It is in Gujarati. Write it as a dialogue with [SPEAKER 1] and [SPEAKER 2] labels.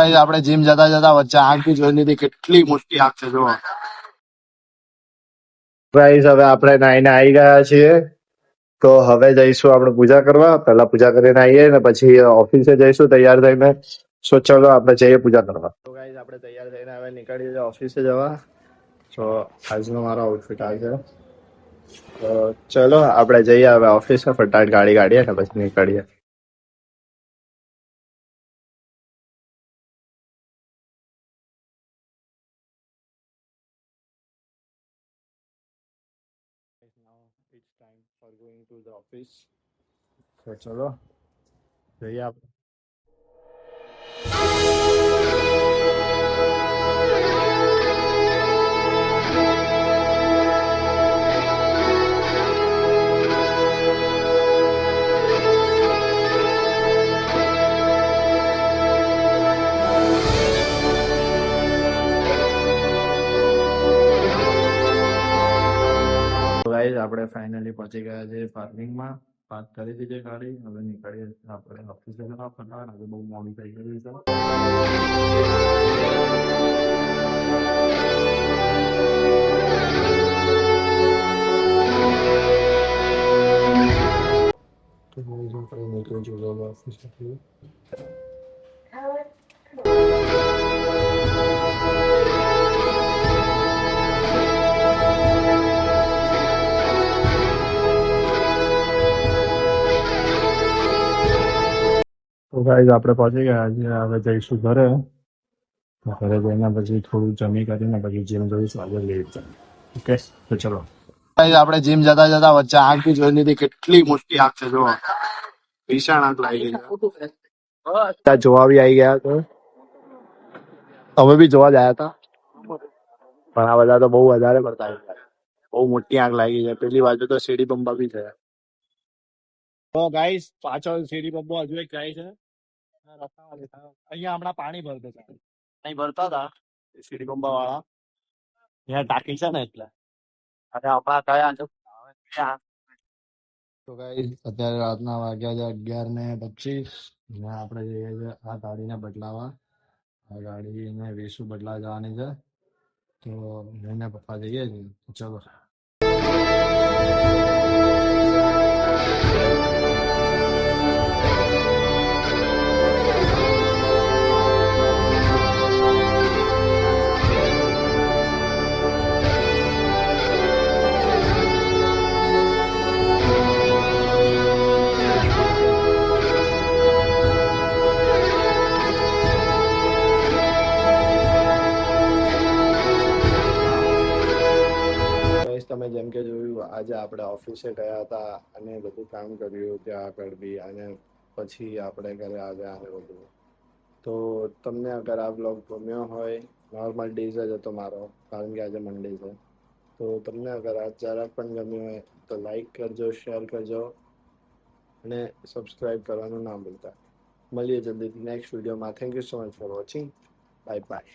[SPEAKER 1] ગાઈસ આપણે જીમ જતા જતા વચ્ચે આગ બી જોઈ લીધી, કેટલી મોટી આગ છે જુઓ ગાઈસ. હવે આપણે નાઈને આવી ગયા છીએ, તો હવે જઈશું આપણે પૂજા કરવા. પહેલા પૂજા કરીને આવીએ ને પછી ઓફિસે જઈશું તૈયાર થઈને. સો ચલો આપણે જઈએ પૂજા કરવા. તો ગાઈસ આપણે તૈયાર થઈને હવે નીકળીએ છીએ ઓફિસે જવા. તો આજનો મારો આઉટફિટ આ છે. તો ચલો આપણે જઈએ હવે ઓફિસે, ફટાફટ ગાડી કાઢીએ ને પછી નીકળીએ. Now it's time for going to the office. તો ચલો જઈએ આપણે. ગાઈસ આપણે ફાઇનલી પહોંચી ગયા છે પાર્કિંગમાં. પાર્ક કરી દીધી ગાડી. હવે નીકળીએ આપણે ઓફિસે જવા. ફટાફટ આજે બહુ મોડી થઈ ગઈ છે. તો આપણે નીકળી જઈએ ઓફિસેથી. તો ગાઈસ આપણે પહોંચી ગયા છે. હવે જઈશું ઘરે. ઘરે જઈને પછી થોડું જમી કરીને પછી જીમ જઈશું. આજે લેટ છે. ઓકે તો ચલો ગાઈસ આપણે જીમ જતા જતા વચ્ચે આગ બી જોઈ લીધી, કેટલી મોટી આગ છે જુઓ. ભીષણ આગ લાગી ગઈ છે. ત્યાં જોવા બી આવી ગયા તો અમે બી જોવા જ આવ્યા હતા, પણ આ બધા તો બહુ વધારે પડતા આવી ગયા. બહુ મોટી આગ લાગી છે. પેલી બાજુ તો સીડી બંબા બી છે. તો ગાઈસ પાછળ સીડી બંબો હજુ એક જાય છે. અહીંયા હમણાં પાણી ભરતા હતા, અહીં ભરતા હતા સીડી બંબા વાળા. અહીંયા ટાંકી છે ને એટલે. અને હમણાં કયા છે. તો ગાઈસ અત્યારે રાતના વાગ્યા છે 11:25 ને આપણે જઈએ છીએ આ ગાડીને બદલાવા. આ ગાડીને વેસુ બદલા જવાની છે. તો લઈને પપ્પા જઈએ છીએ. ચલો તમે જેમ કે જોયું આજે આપણે ઓફિસે ગયા હતા અને બધું કામ કર્યું ત્યાં આગળ બી, અને પછી આપણે ઘરે આવ્યા અને બધું. તો તમને અગર આ બ્લોગ ગમ્યો હોય, નોર્મલ ડેઝ જ હતો મારો કારણ કે આજે મંડે છે, તો તમને અગર આ જરાક પણ ગમ્યું હોય તો લાઈક કરજો, શેર કરજો અને સબસ્ક્રાઈબ કરવાનું ના ભૂલતા. મળીએ જલ્દીથી નેક્સ્ટ વિડીયોમાં. Thank you so much for watching. Bye bye.